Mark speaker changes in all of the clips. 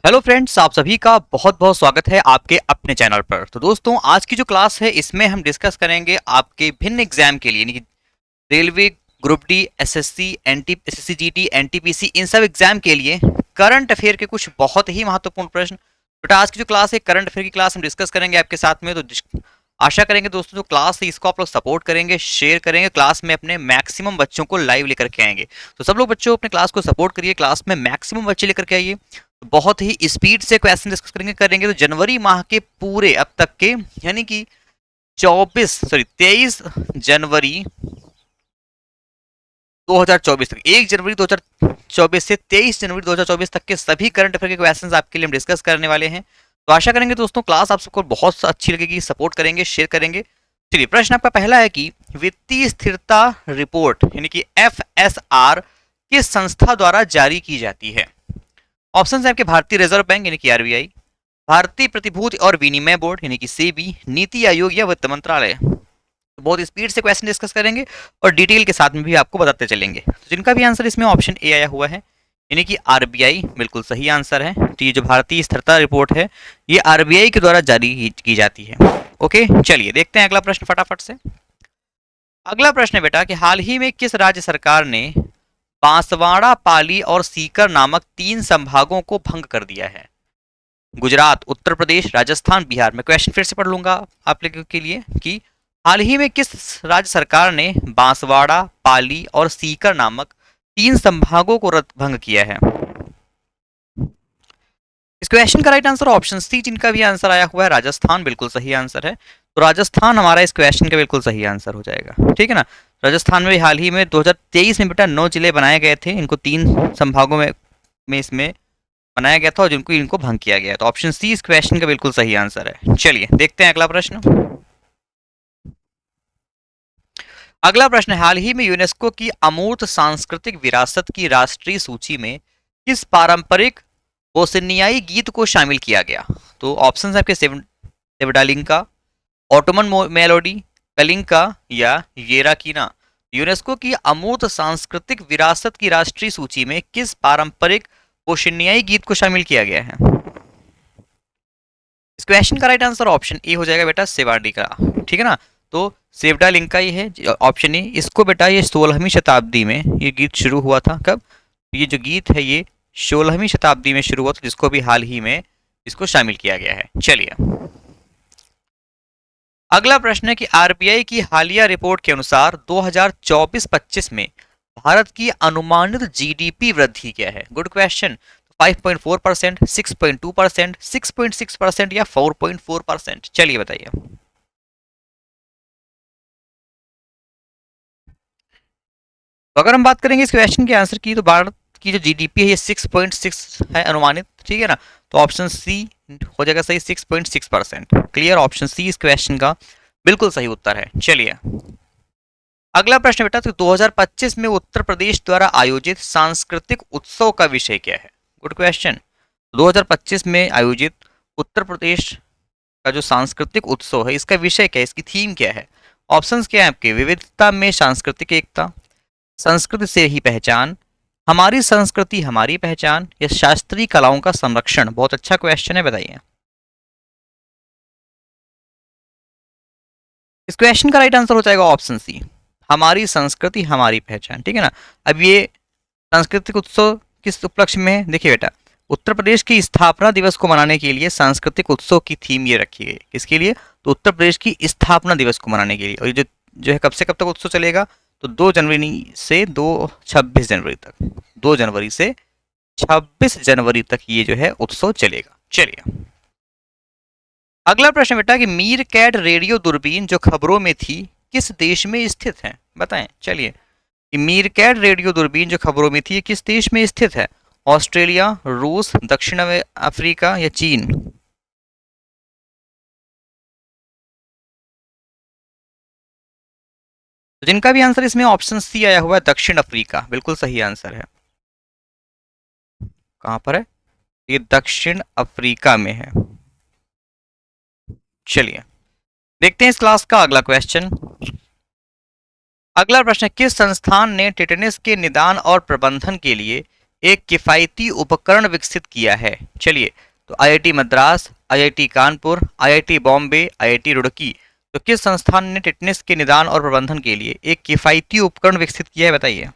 Speaker 1: Hello friends, आप सभी का बहुत बहुत स्वागत है आपके अपने चैनल पर। तो दोस्तों, आज की जो क्लास है इसमें हम डिस्कस करेंगे आपके भिन्न एग्जाम के लिए, यानी कि railway, group D, SSC, SSC GD, NTPC, इन सब एग्जाम के लिए करंट अफेयर के कुछ बहुत ही महत्वपूर्ण प्रश्न। बेटा, आज की जो क्लास है करंट अफेयर की क्लास हम डिस्कस करेंगे आपके साथ में। तो आशा करेंगे दोस्तों जो क्लास है इसको आप लोग सपोर्ट करेंगे, शेयर करेंगे, क्लास में अपने मैक्सिमम बच्चों को लाइव लेकर के आएंगे। तो सब लोग बच्चों अपने क्लास को सपोर्ट करिए, क्लास में मैक्सिमम बच्चे लेकर के आइए। बहुत ही स्पीड से क्वेश्चन डिस्कस करेंगे। तो जनवरी माह के पूरे अब तक के, यानी कि 23 जनवरी 2024 तक, 1 जनवरी 2024 से 23 जनवरी 2024 तक के सभी करंट अफेयर के क्वेश्चंस आपके लिए हम डिस्कस करने वाले हैं। तो आशा करेंगे दोस्तों क्लास आप सबको बहुत अच्छी लगेगी, सपोर्ट करेंगे, शेयर करेंगे। चलिए, प्रश्न आपका पहला है कि वित्तीय स्थिरता रिपोर्ट यानी कि FSR किस संस्था द्वारा जारी की जाती है? ऑप्शन है आपके भारतीय रिजर्व बैंक यानी कि आरबीआई, भारतीय प्रतिभूति और विनिमय बोर्ड यानी कि सेबी, नीति आयोग या वित्त मंत्रालय। तो बहुत स्पीड से क्वेश्चन डिस्कस करेंगे और डिटेल के साथ में भी आपको बताते चलेंगे। तो जिनका भी आंसर इसमें ऑप्शन ए आया हुआ है यानी कि आरबीआई, बिल्कुल सही आंसर है। तो ये जो भारतीय स्थिरता रिपोर्ट है ये आरबीआई के द्वारा जारी की जाती है। ओके, चलिए देखते हैं अगला प्रश्न फटाफट से। अगला प्रश्न है बेटा कि हाल ही में किस राज्य सरकार ने बांसवाड़ा, पाली और सीकर नामक 3 संभागों को भंग कर दिया है? गुजरात, उत्तर प्रदेश, राजस्थान, बिहार। मैं क्वेश्चन फिर से पढ़ लूंगा आप लोगों के लिए कि हाल ही में किस राज्य सरकार ने बांसवाड़ा, पाली और सीकर नामक 3 संभागों को भंग किया है? इस क्वेश्चन का राइट आंसर ऑप्शन सी, जिनका भी आंसर आया हुआ है राजस्थान, बिल्कुल सही आंसर है। तो राजस्थान हमारा इस क्वेश्चन का बिल्कुल सही आंसर हो जाएगा, ठीक है ना। राजस्थान में हाल ही में 2023 में बेटा 9 जिले बनाए गए थे, इनको 3 संभागों में इसमें बनाया गया था और जिनको इनको भंग किया गया। तो ऑप्शन सी इस क्वेश्चन का बिल्कुल सही आंसर है। चलिए देखते हैं अगला प्रश्न। अगला प्रश्न है, हाल ही में यूनेस्को की अमूर्त सांस्कृतिक विरासत की राष्ट्रीय सूची में किस पारंपरिक बोस्नियाई गीत को शामिल किया गया? तो ऑप्शन है आपके सेवडालिंका, ऑटोमन मेलोडी, कलिंका या येराकीना। यूनेस्को की अमूर्त सांस्कृतिक विरासत की राष्ट्रीय सूची में किस पारंपरिक बोस्नियाई गीत को शामिल किया गया है? इस क्वेश्चन का राइट आंसर ऑप्शन ए हो जाएगा बेटा, सेवाडिका, ठीक है ना। तो सेवडालिंका ही है ऑप्शन ए। इसको बेटा ये 16वीं शताब्दी में ये गीत शुरू हुआ था। कब? ये जो गीत है ये 16वीं शताब्दी में शुरू हुआ था, जिसको भी हाल ही में इसको शामिल किया गया है। चलिए अगला प्रश्न है कि आरबीआई की हालिया रिपोर्ट के अनुसार 2024-25 में भारत की अनुमानित जीडीपी वृद्धि क्या है? Good question. 5.4%, 6.2%, 6.6% या 4.4%? चलिए बताइए। तो अगर हम बात करेंगे इस क्वेश्चन के आंसर की, तो भारत की जो जीडीपी है ये 6.6 है अनुमानित, ठीक है ना। तो ऑप्शन सी हो जाएगा सही, 6.6%। क्लियर, ऑप्शन सी इस क्वेश्चन का बिल्कुल सही उत्तर है। चलिए अगला प्रश्न बेटा, तो 2025 में उत्तर प्रदेश द्वारा आयोजित सांस्कृतिक उत्सव का विषय क्या है? Good question. 2025 में आयोजित उत्तर प्रदेश का जो सांस्कृतिक उत्सव है इसका विषय क्या है, इसकी थीम क्या है? ऑप्शंस क्या है आपके? विविधता में सांस्कृतिक एकता, संस्कृति से ही पहचान, हमारी संस्कृति हमारी पहचान या शास्त्रीय कलाओं का संरक्षण। बहुत अच्छा क्वेश्चन है, बताइए। इस क्वेश्चन का राइट आंसर हो जाएगा ऑप्शन सी, हमारी संस्कृति हमारी पहचान, ठीक है ना। अब ये सांस्कृतिक उत्सव किस उपलक्ष्य में है? देखिए बेटा, उत्तर प्रदेश की स्थापना दिवस को मनाने के लिए सांस्कृतिक उत्सव की थीम ये रखी गई। किसके लिए? तो उत्तर प्रदेश की स्थापना दिवस को मनाने के लिए। और ये जो है कब से कब तक उत्सव चलेगा? तो 2 जनवरी से 26 जनवरी तक, 2 जनवरी से 26 जनवरी तक ये जो है उत्सव चलेगा। चलिए अगला प्रश्न बेटा कि मीर कैट रेडियो दूरबीन जो खबरों में थी किस देश में स्थित है? बताएं। चलिए कि मीर कैट रेडियो दूरबीन जो खबरों में थी ये किस देश में स्थित है? ऑस्ट्रेलिया, रूस, दक्षिण अफ्रीका या चीन? तो जिनका भी आंसर इसमें ऑप्शन सी आया हुआ है दक्षिण अफ्रीका, बिल्कुल सही आंसर है। कहां पर है? ये दक्षिण अफ्रीका में है। चलिए देखते हैं इस क्लास का अगला क्वेश्चन। अगला प्रश्न, किस संस्थान ने टेटनस के निदान और प्रबंधन के लिए एक किफायती उपकरण विकसित किया है? चलिए, तो IIT Madras, IIT Kanpur, IIT Bombay, IIT Roorkee. तो किस संस्थान ने टिटनेस के निदान और प्रबंधन के लिए एक किफायती उपकरण विकसित किया है, बताइए।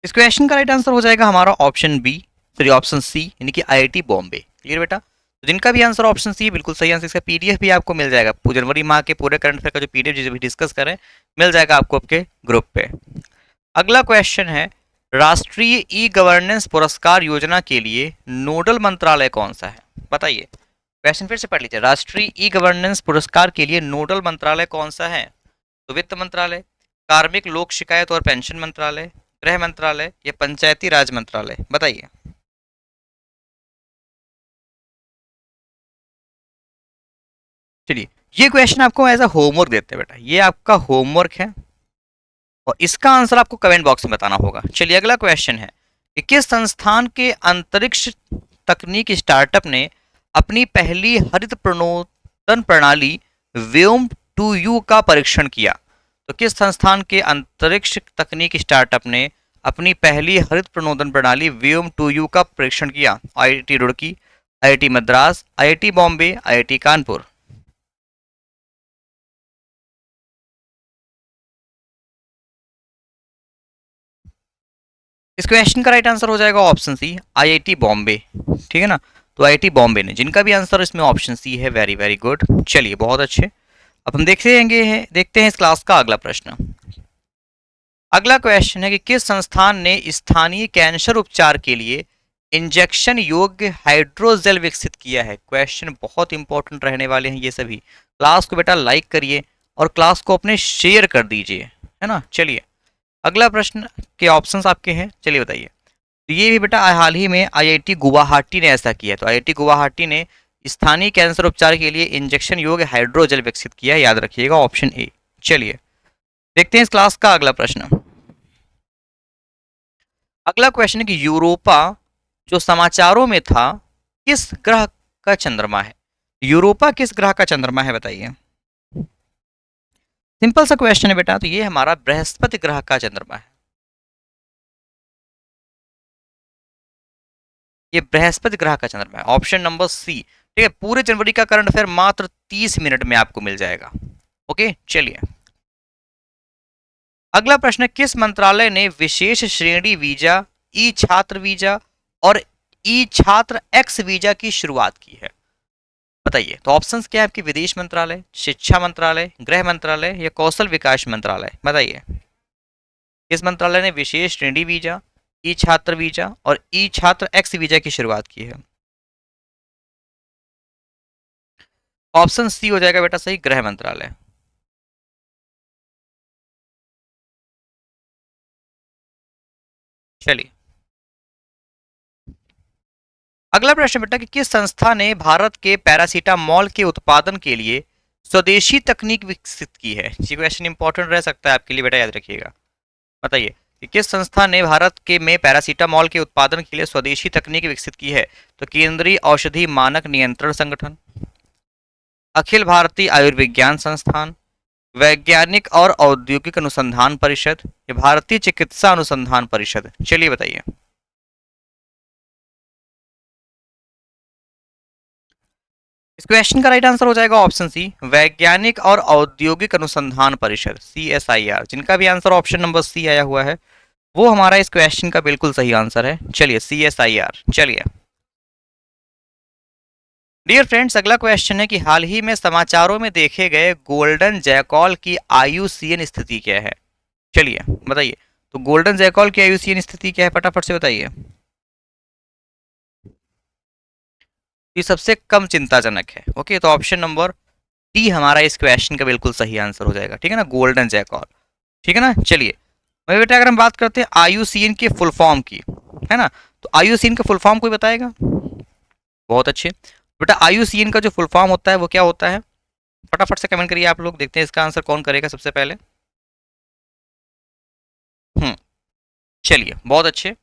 Speaker 1: इस क्वेश्चन का राइट आंसर हो जाएगा हमारा option B, sorry option C, यानी कि आईआईटी बॉम्बे। क्लियर बेटा? तो जिनका भी आंसर ऑप्शन सी है बिल्कुल सही आंसर। इसका पीडीएफ भी आपको मिल जाएगा, जनवरी माह के पूरे करंट अफेयर का जो पीडीएफ जिसे भी डिस्कस करें मिल जाएगा आपको आपके ग्रुप पे। अगला क्वेश्चन है, राष्ट्रीय ई गवर्नेंस पुरस्कार योजना के लिए नोडल मंत्रालय कौन सा है? बताइए। क्वेश्चन फिर से पढ़ लीजिए, राष्ट्रीय ई गवर्नेंस पुरस्कार के लिए नोडल मंत्रालय कौन सा है? तो वित्त मंत्रालय, कार्मिक लोक शिकायत और पेंशन मंत्रालय, गृह मंत्रालय या पंचायती राज मंत्रालय? बताइए। चलिए, ये क्वेश्चन आपको एज अ होमवर्क देते हैं बेटा, ये आपका होमवर्क है और इसका आंसर आपको कमेंट बॉक्स में बताना होगा। चलिए, अगला क्वेश्चन है कि किस संस्थान के अंतरिक्ष तकनीक स्टार्टअप ने अपनी पहली हरित प्रणोदन प्रणाली व्योम 2U का परीक्षण किया? तो किस संस्थान के अंतरिक्ष तकनीक स्टार्टअप ने अपनी पहली हरित प्रणोदन प्रणाली व्योम 2U का परीक्षण किया? IIT Roorkee, IIT Madras, IIT Bombay, IIT Kanpur. इस क्वेश्चन का राइट आंसर हो जाएगा ऑप्शन सी, आईआईटी बॉम्बे। ठीक है ना? तो आईआईटी बॉम्बे ने, जिनका भी आंसर इसमें ऑप्शन सी है, वेरी वेरी गुड। चलिए, बहुत अच्छे। अब हम देखते हैं इस क्लास का अगला प्रश्न। अगला क्वेश्चन है कि किस संस्थान ने स्थानीय कैंसर उपचार के लिए इंजेक्शन योग्य हाइड्रोजेल विकसित किया है? क्वेश्चन बहुत इंपॉर्टेंट रहने वाले हैं ये सभी। क्लास को बेटा लाइक करिए और क्लास को अपने शेयर कर दीजिए, है ना? चलिए, अगला प्रश्न के ऑप्शंस आपके हैं, चलिए बताइए। तो ये भी बेटा हाल ही में आईआईटी गुवाहाटी ने ऐसा किया है। तो आईआईटी गुवाहाटी ने स्थानीय कैंसर उपचार के लिए इंजेक्शन योग्य हाइड्रोजेल विकसित किया है, याद रखिएगा ऑप्शन ए। चलिए, देखते हैं इस क्लास का अगला प्रश्न। अगला क्वेश्चन है कि यूरोपा जो समाचारों में था किस ग्रह का चंद्रमा है? यूरोपा किस ग्रह का चंद्रमा है, बताइए। सिंपल सा क्वेश्चन है बेटा, तो ये हमारा बृहस्पति ग्रह का चंद्रमा है। ये बृहस्पति ग्रह का चंद्रमा है, ऑप्शन नंबर सी। ठीक है, पूरे जनवरी का करंट अफेयर मात्र 30 मिनट में आपको मिल जाएगा। ओके, चलिए, अगला प्रश्न है, किस मंत्रालय ने विशेष श्रेणी वीजा, ई छात्र वीजा और ई छात्र एक्स वीजा की शुरुआत की है? बताइए। तो ऑप्शंस क्या है आपकी? विदेश मंत्रालय, शिक्षा मंत्रालय, गृह मंत्रालय या कौशल विकास मंत्रालय? बताइए। किस मंत्रालय ने विशेष श्रेणी वीजा, ई छात्र वीजा और ई छात्र एक्स वीजा की शुरुआत की है? ऑप्शन सी हो जाएगा बेटा सही, गृह मंत्रालय। चलिए, अगला प्रश्न बेटा कि किस संस्था ने भारत के पैरासीटामोल के उत्पादन के लिए स्वदेशी तकनीक विकसित की है? ये क्वेश्चन इंपॉर्टेंट रह सकता है आपके लिए बेटा, याद रखिएगा। बताइए कि किस संस्था ने भारत के में पैरासीटामोल के उत्पादन के लिए स्वदेशी तकनीक विकसित की है? तो केंद्रीय औषधि मानक नियंत्रण संगठन, अखिल भारतीय आयुर्विज्ञान संस्थान, वैज्ञानिक और औद्योगिक अनुसंधान परिषद या भारतीय चिकित्सा अनुसंधान परिषद? चलिए बताइए। इस क्वेश्चन का राइट आंसर हो जाएगा ऑप्शन सी, वैज्ञानिक और औद्योगिक अनुसंधान परिषद, CSIR। जिनका भी आंसर ऑप्शन नंबर सी आया हुआ है वो हमारा इस क्वेश्चन का बिल्कुल सही आंसर है। चलिए, CSIR। चलिए डियर फ्रेंड्स, अगला क्वेश्चन है कि हाल ही में समाचारों में देखे गए गोल्डन जैकॉल की आयुसीएन स्थिति क्या है? चलिए बताइए। तो गोल्डन जैकॉल की आयुसीएन स्थिति क्या है, फटाफट से बताइए। ये सबसे कम चिंताजनक है। ओके, तो ऑप्शन नंबर डी हमारा इस क्वेश्चन का बिल्कुल सही आंसर हो जाएगा। ठीक है ना, गोल्डन जैकॉल। ठीक है ना? चलिए, मैं बेटा अगर हम बात करते हैं आयुसीएन के फुल फॉर्म की, है ना, तो आयुसीएन का फुल फॉर्म कोई बताएगा? बहुत अच्छे बेटा, आयुसीएन का जो फुल फॉर्म होता है वो क्या होता है? फटाफट से कमेंट करिए आप लोग, देखते हैं इसका आंसर कौन करेगा सबसे पहले। हम्म, चलिए, बहुत अच्छे।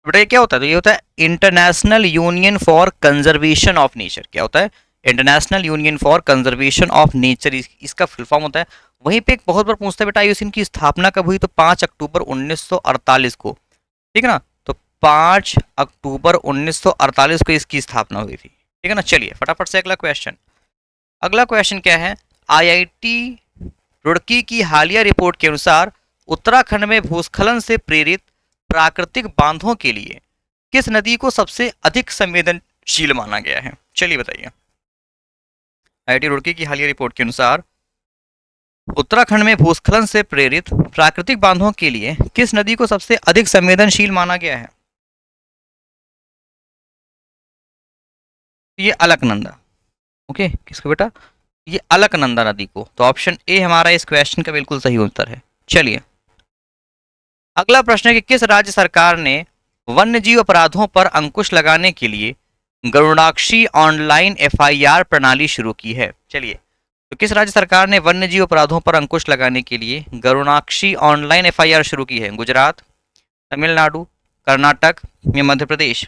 Speaker 1: बेटा ये क्या होता है, तो ये होता है international union for conservation of nature. क्या होता है? International union for conservation of nature, इसका फुल फॉर्म होता है। वहीं पे एक बहुत बार पूछता है बेटा आयुष इनकी स्थापना कब हुई, तो 5 अक्टूबर 1948 को, ठीक है ना। तो 5 अक्टूबर 1948 को इसकी स्थापना हुई थी, ठीक है ना। चलिए फटाफट से अगला क्वेश्चन। अगला क्वेश्चन क्या है, आईआईटी रुड़की की हालिया रिपोर्ट के अनुसार उत्तराखंड में भूस्खलन से प्रेरित प्राकृतिक बांधों के लिए किस नदी को सबसे अधिक संवेदनशील माना गया है? चलिए बताइए। आईआईटी रुड़की की हालिया रिपोर्ट के अनुसार उत्तराखंड में भूस्खलन से प्रेरित प्राकृतिक बांधों के लिए किस नदी को सबसे अधिक संवेदनशील माना गया है? ये अलकनंदा। ओके, किसको बेटा? ये अलकनंदा नदी को। तो ऑप्शन ए हमारा इस क्वेश्चन का बिल्कुल सही उत्तर है। चलिए अगला प्रश्न है कि किस राज्य सरकार ने वन्यजीव अपराधों पर अंकुश लगाने के लिए गरुड़ाक्षी ऑनलाइन एफआईआर प्रणाली शुरू की है? चलिए, तो किस राज्य सरकार ने वन्यजीव अपराधों पर अंकुश लगाने के लिए गरुड़ाक्षी ऑनलाइन एफआईआर शुरू की है? गुजरात, तमिलनाडु, कर्नाटक या मध्य प्रदेश?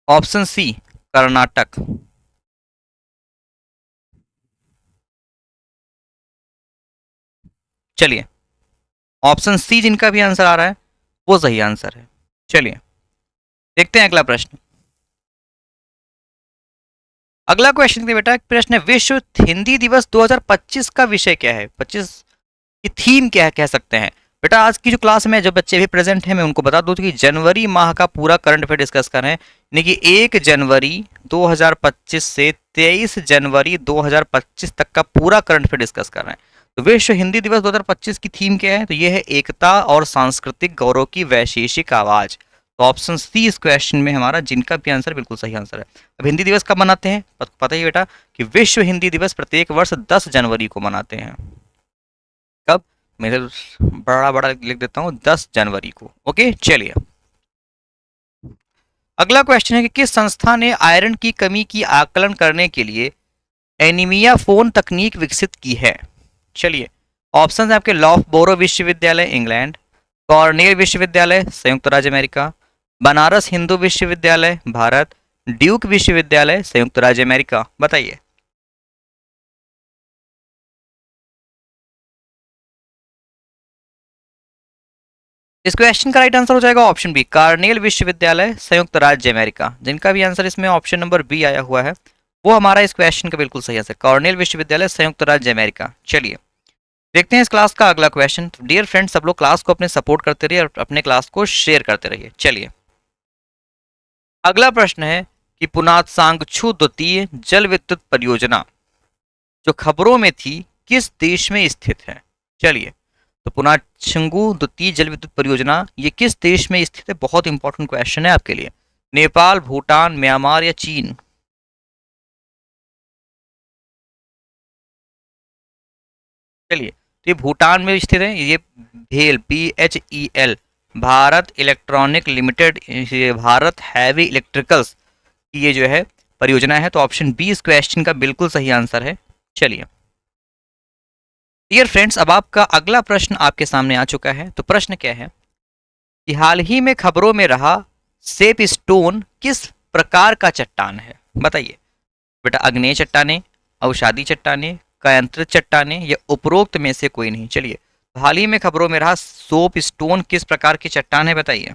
Speaker 1: Option C Karnataka. चलिए ऑप्शन सी जिनका भी आंसर आ रहा है वो सही आंसर है। चलिए देखते हैं अगला प्रश्न। अगला क्वेश्चन बेटा प्रश्न है, विश्व हिंदी दिवस 2025 का विषय क्या है? 25 की थीम क्या है कह सकते हैं? बेटा आज की जो क्लास में जो बच्चे भी प्रेजेंट हैं मैं उनको बता दूं कि जनवरी माह का पूरा करंट अफेयर डिस्कस कर रहे हैं, यानी कि 1 जनवरी 2025 से 23 जनवरी 2025 तक का पूरा करंट अफेयर डिस्कस कर रहे हैं। तो विश्व हिंदी दिवस 2025 की थीम क्या है? तो ये है एकता और सांस्कृतिक गौरव की वैशेषिक आवाज। तो ऑप्शन सी इस क्वेश्चन में हमारा जिनका भी आंसर बिल्कुल सही आंसर है। अब हिंदी दिवस कब मनाते हैं पता ही बेटा कि विश्व हिंदी दिवस प्रत्येक वर्ष 10 जनवरी को मनाते हैं। कब? मैं बड़ा बड़ा लिख देता हूँ 10 जनवरी को। ओके चलिए अगला क्वेश्चन है कि किस संस्था ने आयरन की कमी की आकलन करने के लिए एनीमिया फोन तकनीक विकसित की है? चलिए ऑप्शन है आपके लॉफ्टबोरो विश्वविद्यालय इंग्लैंड, कॉर्नेल विश्वविद्यालय संयुक्त राज्य अमेरिका, बनारस हिंदू विश्वविद्यालय भारत, ड्यूक विश्वविद्यालय संयुक्त राज्य अमेरिका। बताइए। इस क्वेश्चन का राइट आंसर हो जाएगा ऑप्शन बी कार्नेल विश्वविद्यालय संयुक्त राज्य अमेरिका। जिनका भी आंसर इसमें ऑप्शन नंबर बी आया हुआ है वो हमारा इस क्वेश्चन का बिल्कुल सही आंसर, कॉर्नेल विश्वविद्यालय संयुक्त राज्य अमेरिका। चलिए देखते हैं इस क्लास का अगला क्वेश्चन। डियर फ्रेंड्स सब लोग क्लास को अपने सपोर्ट करते रहिए और अपने क्लास को शेयर करते रहिए। चलिए अगला प्रश्न है कि पुनात सांगछू द्वितीय जल विद्युत परियोजना जो खबरों में थी किस देश में स्थित है? चलिए तो पुनाचंगू द्वितीय जल विद्युत परियोजना ये किस देश में स्थित है? बहुत इंपॉर्टेंट क्वेश्चन है आपके लिए। नेपाल, भूटान, म्यांमार या चीन? चलिए तो ये भूटान में स्थित है। ये भेल BHEL भारत इलेक्ट्रॉनिक लिमिटेड, ये भारत हैवी इलेक्ट्रिकल्स की ये जो है परियोजना है। तो ऑप्शन बी इस क्वेश्चन का बिल्कुल सही आंसर है। चलिए डियर फ्रेंड्स अब आपका अगला प्रश्न आपके सामने आ चुका है। तो प्रश्न क्या है कि हाल ही में खबरों में रहा सेप स्टोन किस प्रकार का चट्टान है? बताइए बेटा, अग्नेय चट्टाने, अवसादी चट्टाने, कायांतरित चट्टाने या उपरोक्त में से कोई नहीं? चलिए हाल ही में खबरों में रहा सोप स्टोन किस प्रकार की चट्टान है? बताइए।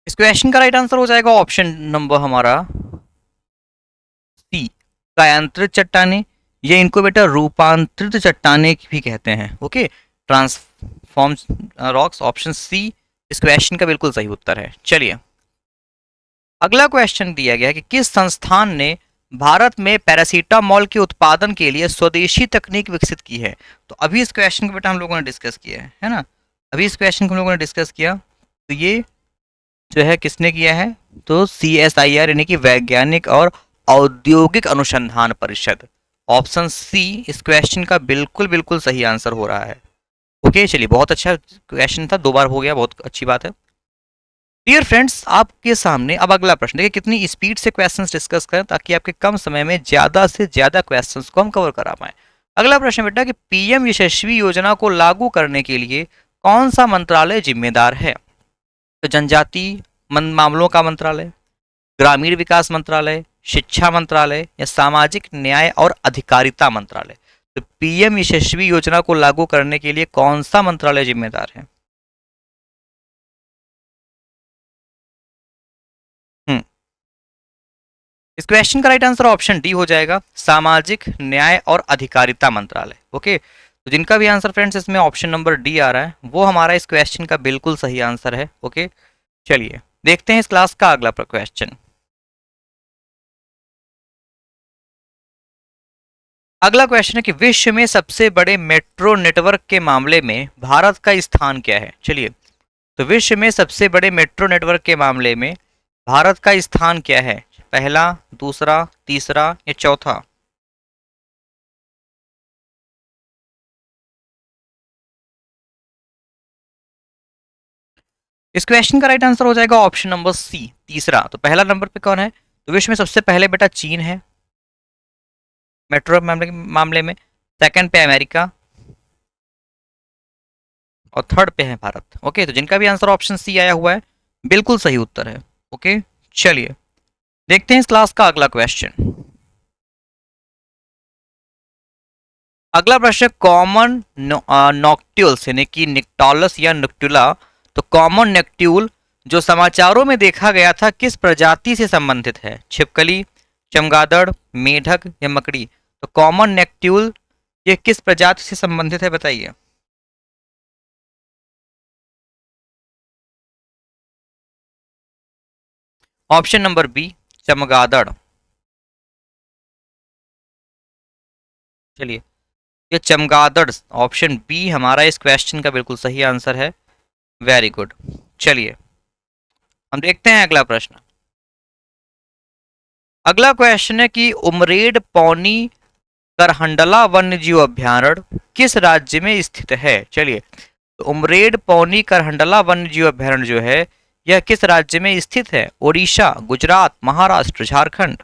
Speaker 1: इस क्वेश्चन का राइट आंसर हो जाएगा ऑप्शन नंबर हमारा सी कायांतरित चट्टाने, ये इनको बेटा रूपांतरित चट्टाने भी कहते हैं। Okay transform rocks, option C इस क्वेश्चन का बिल्कुल सही उत्तर है। चलिए अगला क्वेश्चन दिया गया है कि किस संस्थान ने भारत में पैरासीटामोल के उत्पादन के लिए स्वदेशी तकनीक विकसित की है? तो अभी इस क्वेश्चन को बेटा हम लोगों ने डिस्कस किया है ना। अभी इस क्वेश्चन को हम लोगों ने डिस्कस किया। तो ये जो है किसने किया है? तो CSIR यानी कि वैज्ञानिक और औद्योगिक अनुसंधान परिषद। ऑप्शन सी इस क्वेश्चन का बिल्कुल बिल्कुल सही आंसर हो रहा है। ओके चलिए बहुत अच्छा क्वेश्चन था, 2 बार हो गया, बहुत अच्छी बात है। डियर फ्रेंड्स, आपके सामने अब अगला प्रश्न देखिए, कितनी स्पीड से क्वेश्चंस डिस्कस करें ताकि आपके कम समय में ज्यादा से ज्यादा क्वेश्चंस को हम कवर करा पाए। अगला प्रश्न बेटा कि पीएम यशस्वी योजना को लागू करने के लिए कौन सा मंत्रालय जिम्मेदार है? तो जनजाति मामलों का मंत्रालय, ग्रामीण विकास मंत्रालय, शिक्षा मंत्रालय या सामाजिक न्याय और अधिकारिता मंत्रालय। तो पीएम यशस्वी योजना को लागू करने के लिए कौन सा मंत्रालय जिम्मेदार है? हम्म इस क्वेश्चन का राइट आंसर ऑप्शन डी हो जाएगा, सामाजिक न्याय और अधिकारिता मंत्रालय। ओके, तो जिनका भी आंसर फ्रेंड्स इसमें ऑप्शन नंबर डी आ रहा है वो हमारा इस क्वेश्चन का बिल्कुल सही आंसर है। ओके, चलिए देखते हैं इस क्लास का अगला क्वेश्चन। अगला क्वेश्चन है कि विश्व में सबसे बड़े मेट्रो नेटवर्क के मामले में भारत का स्थान क्या है? चलिए, तो विश्व में सबसे बड़े मेट्रो नेटवर्क के मामले में भारत का स्थान क्या है? पहला, दूसरा, तीसरा या चौथा? इस क्वेश्चन का राइट आंसर हो जाएगा ऑप्शन नंबर सी, तीसरा। तो पहला नंबर पे कौन है? तो विश्व में सबसे पहले बेटा चीन है मेट्रो मामले में, सेकंड पे अमेरिका और थर्ड पे है भारत। ओके, तो जिनका भी आंसर ऑप्शन सी आया हुआ है बिल्कुल सही उत्तर है। ओके, चलिए देखते हैं इस क्लास का अगला क्वेश्चन। अगला प्रश्न कॉमन नॉक्ट्यूल्स यानी कि निक्टोलस या नुक्टुला। तो कॉमन नेक्ट्यूल जो समाचारों में देखा गया था किस प्रजाति से संबंधित है? छिपकली, चमगादड़, मेढक या मकड़ी? तो कॉमन नेक्ट्यूल ये किस प्रजाति से संबंधित है बताइए। ऑप्शन नंबर बी, चमगादड़। चलिए, ये चमगादड़ ऑप्शन बी हमारा इस क्वेश्चन का बिल्कुल सही आंसर है। Very good. चलिए हम देखते हैं अगला प्रश्न। अगला क्वेश्चन है कि उमरेड पौनी करहंडला वन्यजीव अभ्यारण्य किस राज्य में स्थित है? चलिए, तो उमरेड पौनी करहंडला वन्यजीव अभ्यारण्य जो है यह किस राज्य में स्थित है? ओडिशा, गुजरात, महाराष्ट्र, झारखंड?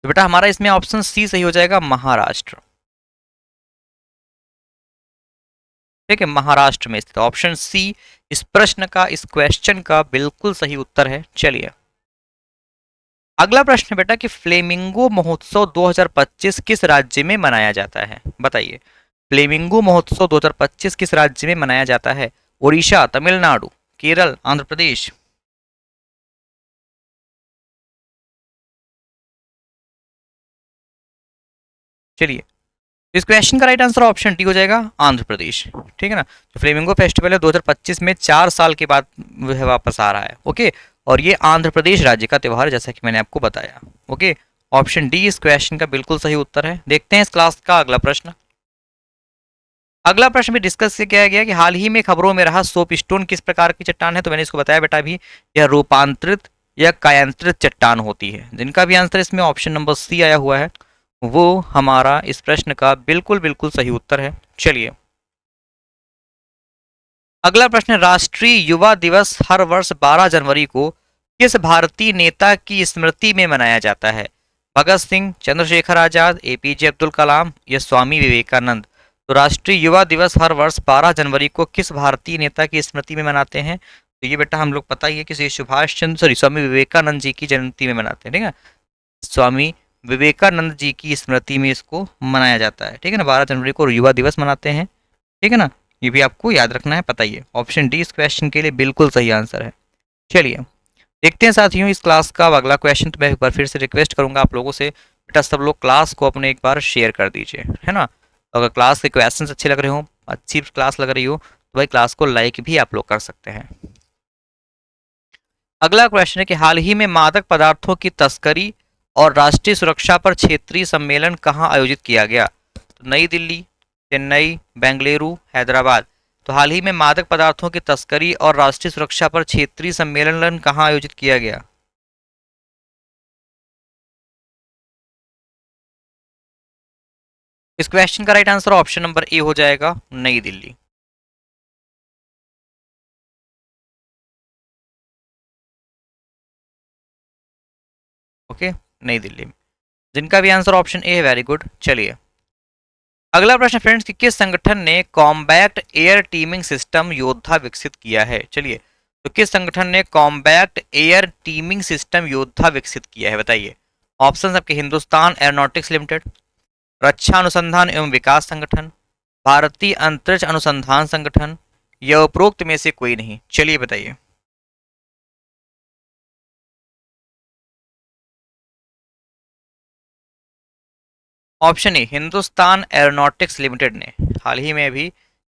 Speaker 1: तो बेटा हमारा इसमें ऑप्शन सी सही हो जाएगा, महाराष्ट्र। ठीक है, महाराष्ट्र में स्थित। ऑप्शन सी इस प्रश्न का, इस क्वेश्चन का बिल्कुल सही उत्तर है। चलिए अगला प्रश्न बेटा कि फ्लेमिंगो महोत्सव 2025 किस राज्य में मनाया जाता है? बताइए, फ्लेमिंगो महोत्सव 2025 किस राज्य में मनाया जाता है? उड़ीसा, तमिलनाडु, केरल, आंध्र प्रदेश? चलिए, इस क्वेश्चन का राइट आंसर ऑप्शन डी हो जाएगा, आंध्र प्रदेश। ठीक है ना, तो फ्लेमिंगो फेस्टिवल है 2025 में 4 साल के बाद वह वापस आ रहा है। ओके, और ये आंध्र प्रदेश राज्य का त्यौहार है जैसा कि मैंने आपको बताया। ओके, ऑप्शन डी इस क्वेश्चन का बिल्कुल सही उत्तर है। देखते हैं इस क्लास का अगला प्रश्न। अगला प्रश्न भी डिस्कस किया गया कि हाल ही में खबरों में रहा सोप स्टोन किस प्रकार की चट्टान है? तो मैंने इसको बताया बेटा अभी, यह रूपांतरित या कायांतरित चट्टान होती है। जिनका भी आंसर इसमें ऑप्शन नंबर सी आया हुआ है वो हमारा इस प्रश्न का बिल्कुल बिल्कुल सही उत्तर है। चलिए अगला प्रश्न, राष्ट्रीय युवा दिवस हर वर्ष 12 जनवरी को किस भारतीय नेता की स्मृति में मनाया जाता है? भगत सिंह, चंद्रशेखर आजाद, एपीजे अब्दुल कलाम या स्वामी विवेकानंद? तो राष्ट्रीय युवा दिवस हर वर्ष 12 जनवरी को किस भारतीय नेता की स्मृति में मनाते हैं? तो ये बेटा हम लोग पता ही है कि सुभाष चंद्र सॉरी स्वामी विवेकानंद जी की जयंती में मनाते हैं। ठीक है, स्वामी विवेकानंद जी की स्मृति में इसको मनाया जाता है। ठीक है ना, 12 जनवरी को युवा दिवस मनाते हैं। ठीक है ना, ये भी आपको याद रखना है, पता ही है। ऑप्शन डी इस क्वेश्चन के लिए बिल्कुल सही आंसर है। चलिए देखते हैं साथियों इस क्लास का अगला क्वेश्चन। तो मैं एक बार फिर से रिक्वेस्ट करूंगा आप लोगों से, बेटा सब लोग क्लास को अपने एक बार शेयर कर दीजिए, है ना। तो अगर क्लास के क्वेश्चन अच्छे लग रहे हो, अच्छी क्लास लग रही हो, तो भाई क्लास को लाइक भी आप लोग कर सकते हैं। अगला क्वेश्चन है कि हाल ही में मादक पदार्थों की तस्करी और राष्ट्रीय सुरक्षा पर क्षेत्रीय सम्मेलन कहाँ आयोजित किया गया? तो नई दिल्ली, चेन्नई, बेंगलुरु, हैदराबाद? तो हाल ही में मादक पदार्थों की तस्करी और राष्ट्रीय सुरक्षा पर क्षेत्रीय सम्मेलन कहाँ आयोजित किया गया? इस क्वेश्चन का right answer option number A हो जाएगा, नई दिल्ली। ओके, नई दिल्ली में, जिनका भी आंसर ऑप्शन ए है। Very good. चलिए अगला प्रश्न फ्रेंड्स कि किस संगठन ने कॉम्बैक्ट एयर टीमिंग सिस्टम योद्धा विकसित किया है। चलिए तो किस संगठन ने कॉम्बैक्ट एयर टीमिंग सिस्टम योद्धा विकसित किया है, बताइए। ऑप्शन आपके हिंदुस्तान एरोनॉटिक्स लिमिटेड, रक्षा अनुसंधान एवं विकास संगठन, भारतीय अंतरिक्ष अनुसंधान संगठन, या उपरोक्त में से कोई नहीं। चलिए बताइए। Option A Hindustan aeronautics limited ने हाल ही में अभी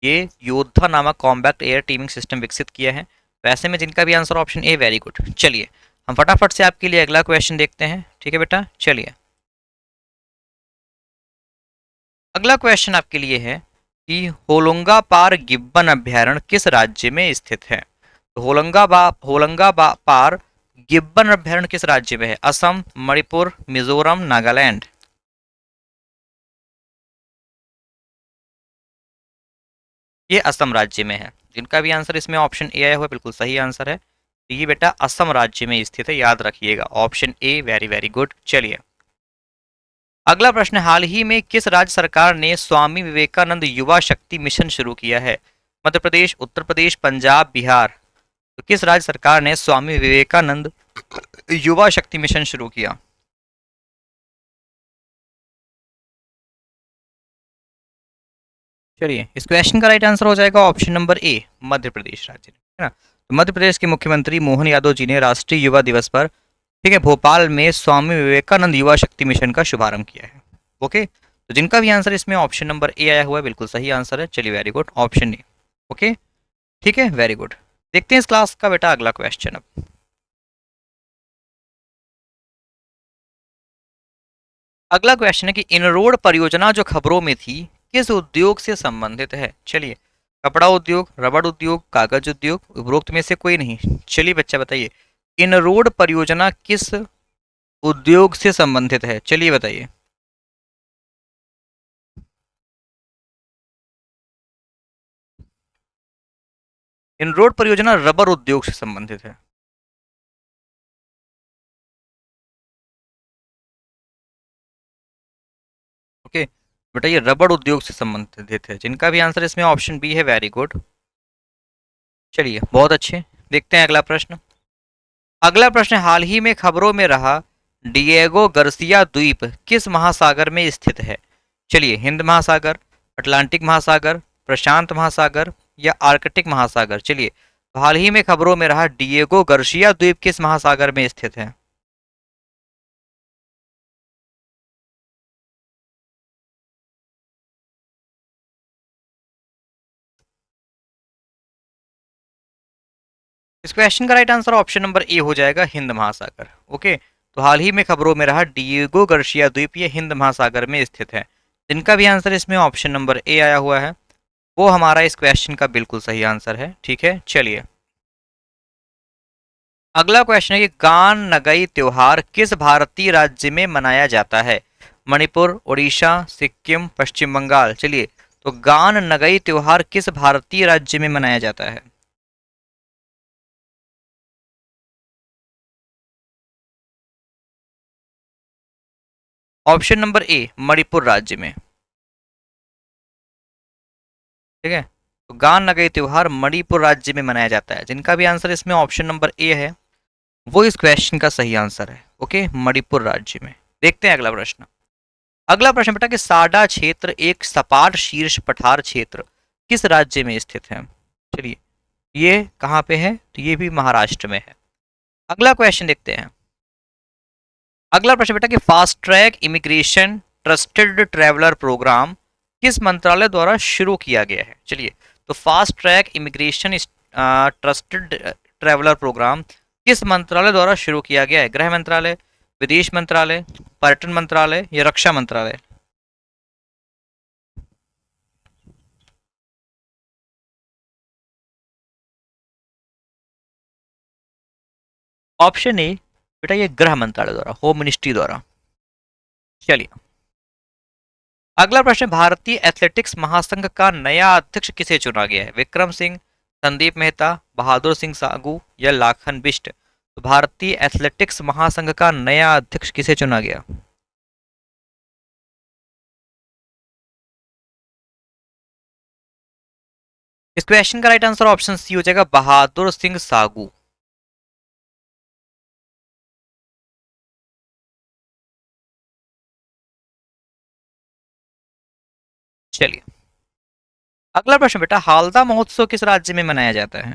Speaker 1: ये योद्धा नामक कॉम्बैक्ट एयर टीमिंग सिस्टम विकसित किया है। वैसे में जिनका भी answer option A. Very good. चलिए हम फटाफट से आपके लिए अगला क्वेश्चन देखते हैं, ठीक है बेटा। चलिए अगला क्वेश्चन आपके लिए है कि होलंगाबाद गिब्बन अभयारण्य किस राज्य में स्थित है। तो होलंगाबाद गिब्बन अभयारण्य किस राज्य में है। असम, मणिपुर, मिजोरम, नागालैंड। ये असम राज्य में है। जिनका भी आंसर इसमें ऑप्शन ए आया हुआ बिल्कुल सही आंसर है। तो ये बेटा असम राज्य में स्थित है, याद रखिएगा option A. Very very good. चलिए अगला प्रश्न, हाल ही में किस राज्य सरकार ने स्वामी विवेकानंद युवा शक्ति मिशन शुरू किया है। मध्य प्रदेश, उत्तर प्रदेश, पंजाब, बिहार। तो किस राज्य सरकार ने स्वामी विवेकानंद युवा शक्ति मिशन शुरू किया। चलिए इस क्वेश्चन का राइट आंसर हो जाएगा option number A, Madhya Pradesh राज्य, है ना। तो मध्य प्रदेश के मुख्यमंत्री मोहन यादव जी ने राष्ट्रीय युवा दिवस पर, ठीक है, भोपाल में स्वामी विवेकानंद युवा शक्ति मिशन का शुभारंभ किया है। ओके, तो जिनका भी आंसर इसमें ऑप्शन नंबर ए आया हुआ है बिल्कुल सही आंसर है। चलिए very good, option A. Okay ठीक है, वेरी गुड। देखते हैं इस क्लास का बेटा अगला क्वेश्चन। अब अगला क्वेश्चन है कि इनरोड परियोजना जो खबरों में थी किस उद्योग से संबंधित है। चलिए कपड़ा उद्योग, रबड़ उद्योग, कागज उद्योग, उपरोक्त में से कोई नहीं। चलिए बच्चा बताइए इनरोड परियोजना किस उद्योग से संबंधित है। चलिए बताइए। इनरोड परियोजना रबर उद्योग से संबंधित है। ओके बेटा ये रबड़ उद्योग से संबंधित है। जिनका भी आंसर इसमें ऑप्शन बी है। Very good. चलिए बहुत अच्छे। देखते हैं अगला प्रश्न। अगला प्रश्न हाल ही में खबरों में रहा डिएगो गार्सिया द्वीप किस महासागर में स्थित है। चलिए हिंद महासागर, अटलांटिक महासागर, प्रशांत महासागर, या आर्कटिक महासागर। चलिए तो हाल ही में खबरों में रहा डिएगो गार्सिया द्वीप किस महासागर में स्थित है। इस क्वेश्चन का right answer option number A हो जाएगा, हिंद महासागर। ओके तो हाल ही में खबरों में रहा डिएगो गार्सिया द्वीप ये हिंद महासागर में स्थित है। जिनका भी आंसर इसमें ऑप्शन नंबर ए आया हुआ है वो हमारा इस क्वेश्चन का बिल्कुल सही आंसर है। ठीक है चलिए अगला क्वेश्चन है कि गान नगई त्योहार किस भारतीय राज्य में मनाया जाता है। मणिपुर, उड़ीसा, सिक्किम, पश्चिम बंगाल। चलिए तो गान नगई त्योहार किस भारतीय राज्य में मनाया जाता है। ऑप्शन नंबर ए मणिपुर राज्य में। ठीक है तो गान नगई त्योहार मणिपुर राज्य में मनाया जाता है। जिनका भी आंसर इसमें ऑप्शन नंबर ए है वो इस क्वेश्चन का सही आंसर है। ओके मणिपुर राज्य में। देखते हैं अगला प्रश्न। अगला प्रश्न बेटा कि साडा क्षेत्र एक सपाट शीर्ष पठार क्षेत्र किस राज्य में स्थित है। चलिए ये कहाँ पे है, तो ये भी महाराष्ट्र में है। अगला क्वेश्चन देखते हैं। अगला प्रश्न बेटा कि fast track immigration trusted traveller programme किस मंत्रालय द्वारा शुरू किया गया है। चलिए तो fast track immigration trusted traveller programme किस मंत्रालय द्वारा शुरू किया गया है। गृह मंत्रालय, विदेश मंत्रालय, पर्यटन मंत्रालय, या रक्षा मंत्रालय। ऑप्शन ए बेटा ये गृह मंत्रालय द्वारा, होम मिनिस्ट्री द्वारा। चलिए अगला प्रश्न, भारतीय एथलेटिक्स महासंघ का नया अध्यक्ष किसे चुना गया है। विक्रम सिंह, संदीप मेहता, बहादुर सिंह सागू, या लाखन बिष्ट। तो भारतीय एथलेटिक्स महासंघ का नया अध्यक्ष किसे चुना गया? इस क्वेश्चन का राइट आंसर ऑप्शन सी हो जाएगा, बहादुर सिंह सागू। चलिए अगला प्रश्न बेटा, हालदा महोत्सव किस राज्य में मनाया जाता है?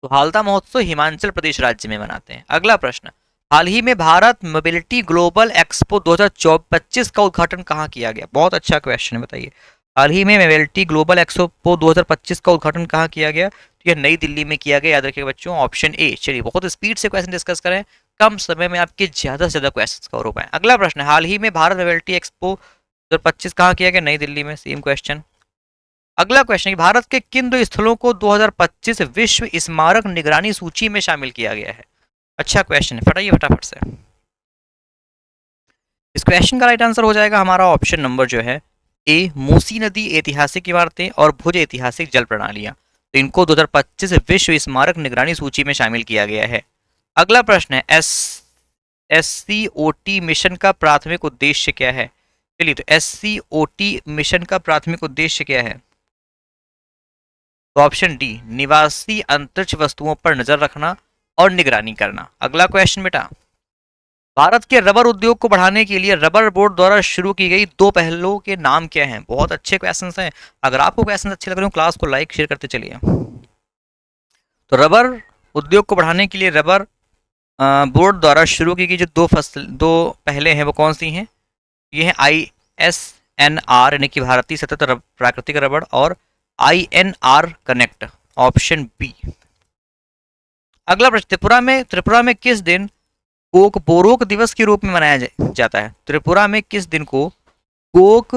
Speaker 1: तो हालदा महोत्सव हिमाचल प्रदेश राज्य में मनाते हैं। अगला प्रश्न, हाल ही में भारत मोबिलिटी ग्लोबल एक्सपो 2025 का उद्घाटन कहाँ किया गया? बहुत अच्छा क्वेश्चन है, बताइए। हाल ही में मोबिलिटी ग्लोबल एक्सपो 2025 का उद्घाटन कहाँ किया गया? तो यह नई दिल्ली में किया गया, याद रखिएगा बच्चों, ऑप्शन ए। चलिए बहुत स्पीड से क्वेश्चन डिस्कस करें, कम समय में आपके ज्यादा से ज्यादा क्वेश्चन कवर हो पाए। अगला प्रश्न, हाल ही में भारत मोबिलिटी एक्सपो 2025 कहाँ किया गया? नई दिल्ली में, सेम क्वेश्चन। अगला क्वेश्चन, भारत के किन दो स्थलों को 2025 विश्व स्मारक निगरानी सूची में शामिल किया गया है? अच्छा क्वेश्चन है, फटाइए फटाफट से। इस क्वेश्चन का राइट आंसर हो जाएगा हमारा ऑप्शन नंबर जो है ए, मूसी नदी ऐतिहासिक इमारतें और भुज ऐतिहासिक जल प्रणालियां। तो इनको 2025 विश्व स्मारक निगरानी सूची में शामिल किया गया है। अगला प्रश्न है, SCOT मिशन का प्राथमिक उद्देश्य क्या है? चलिए, तो SCOT मिशन का प्राथमिक उद्देश्य क्या है? तो ऑप्शन डी, निवासी अंतरिक्ष वस्तुओं पर नजर रखना और निगरानी करना। अगला क्वेश्चन बेटा, भारत के रबर उद्योग को बढ़ाने के लिए रबर बोर्ड द्वारा शुरू की गई दो पहलों के नाम क्या हैं? बहुत अच्छे क्वेश्चंस हैं। अगर आपको क्वेश्चन अच्छे लग रहे हो, क्लास को लाइक शेयर करते चलिए। तो रबर उद्योग को बढ़ाने के लिए रबर बोर्ड द्वारा शुरू की गई जो दो पहले हैं वो कौन सी हैं? ये हैं ISNR यानी कि भारतीय सतत प्राकृतिक रबड़, और INR कनेक्ट, ऑप्शन बी। अगला प्रश्न, त्रिपुरा में किस दिन कोक बोरोक दिवस के रूप में मनाया जाता है? त्रिपुरा में किस दिन को कोक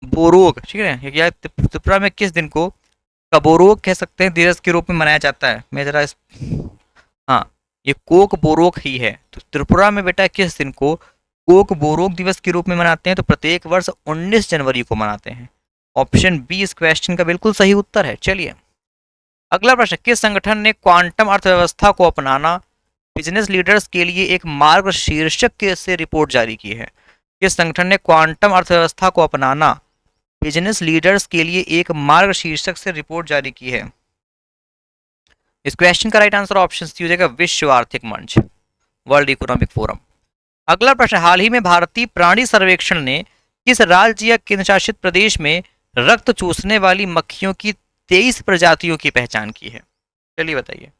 Speaker 1: बोरोक, ठीक है, या त्रिपुरा में किस दिन को कबोरोक कह सकते हैं दिवस के रूप में मनाया जाता है? मैं जरा हाँ, ये कोक बोरोक ही है। तो त्रिपुरा में बेटा किस दिन को कोक बोरोक दिवस के रूप में मनाते हैं? तो प्रत्येक वर्ष 19 जनवरी को मनाते हैं। ऑप्शन बी इस क्वेश्चन का बिल्कुल सही उत्तर है। चलिए अगला प्रश्न, किस संगठन ने क्वांटम अर्थव्यवस्था को अपनाना बिजनेस लीडर्स के लिए एक मार्गशीर्षक से रिपोर्ट जारी की है? किस संगठन ने क्वांटम अर्थव्यवस्था को अपनाना बिजनेस लीडर्स के लिए एक मार्गशीर्षक से रिपोर्ट जारी की है? इस क्वेश्चन का राइट आंसर ऑप्शन सी हो जाएगा, विश्व आर्थिक मंच, वर्ल्ड इकोनॉमिक फोरम। अगला प्रश्न, हाल ही में भारतीय प्राणी सर्वेक्षण ने किस राज्य या केंद्रशासित प्रदेश में रक्त चूसने वाली मक्खियों की 23 प्रजातियों की पहचान की है? चलिए बताइए,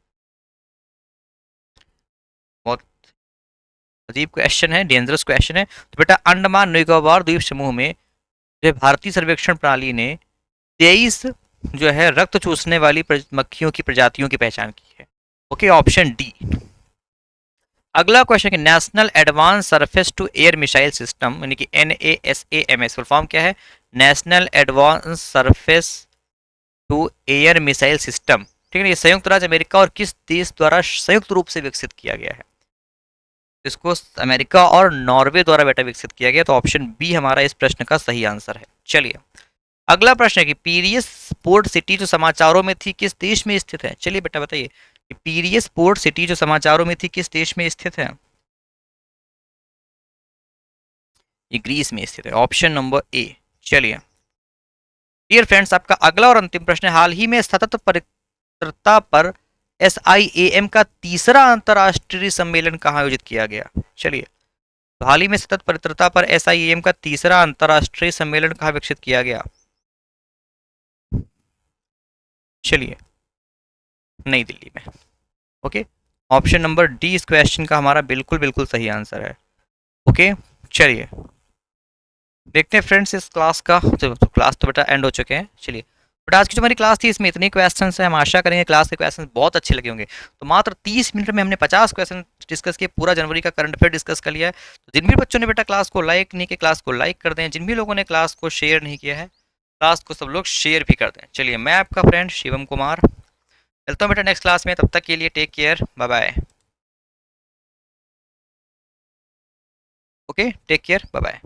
Speaker 1: बहुत अजीब क्वेश्चन है, डेंजरस क्वेश्चन है। तो बेटा अंडमान निकोबार द्वीप समूह में जो भारतीय सर्वेक्षण प्रणाली ने 23 जो है रक्त चूसने वाली मक्खियों की प्रजातियों की पहचान की है। Okay, option D. अगला क्वेश्चन है, national advance surface to air missile system यानी कि NASAMS फुल फॉर्म क्या है? National advance surface to air missile system, ठीक है। ये संयुक्त राज्य अमेरिका और किस देश द्वारा संयुक्त रूप से विकसित किया गया है? इसको अमेरिका और नॉर्वे द्वारा बेटा विकसित किया गया। तो ऑप्शन बी हमारा इस प्रश्न का सही आंसर है। चलिए अगला प्रश्न है कि पीरियस पोर्ट सिटी जो समाचारों में थी किस देश में स्थित है? चलिए बेटा बताइए कि पीरियस पोर्ट सिटी जो समाचारों में थी किस देश में स्थित है? ये ग्रीस में स्थित है, ऑप्शन नंबर ए। चलिए डियर फ्रेंड्स, आपका अगला और अंतिम प्रश्न है, हाल ही में सतत परित्रता पर SIAM का तीसरा अंतर्राष्ट्रीय सम्मेलन कहाँ आयोजित किया गया? चलिए, तो हाल ही में सतत परित्रता पर SIAM का तीसरा अंतर्राष्ट्रीय सम्मेलन कहाँ विकसित किया गया? चलिए, नई दिल्ली में। ओके, ऑप्शन नंबर डी इस क्वेश्चन का हमारा बिल्कुल बिल्कुल सही आंसर है। ओके, चलिए देखते हैं फ्रेंड्स इस क्लास का, तो क्लास तो बेटा एंड हो चुके हैं। चलिए बट आज की जो हमारी क्लास थी इसमें इतने क्वेश्चन हैं, हम आशा करेंगे क्लास के क्वेश्चन बहुत अच्छे लगे होंगे। तो मात्र 30 मिनट में हमने 50 क्वेश्चन डिस्कस किए, पूरा जनवरी का करंट अफेयर डिस्कस कर लिया है। तो जिन भी बच्चों ने बेटा क्लास को लाइक नहीं किया, क्लास को लाइक कर दें। जिन भी लोगों ने क्लास को शेयर नहीं किया है, क्लास को सब लोग शेयर भी कर दें। चलिए, मैं आपका फ्रेंड शिवम कुमार मिलता हूँ बेटा नेक्स्ट क्लास में, तब तक के लिए take care, bye bye. Okay, take care, bye bye.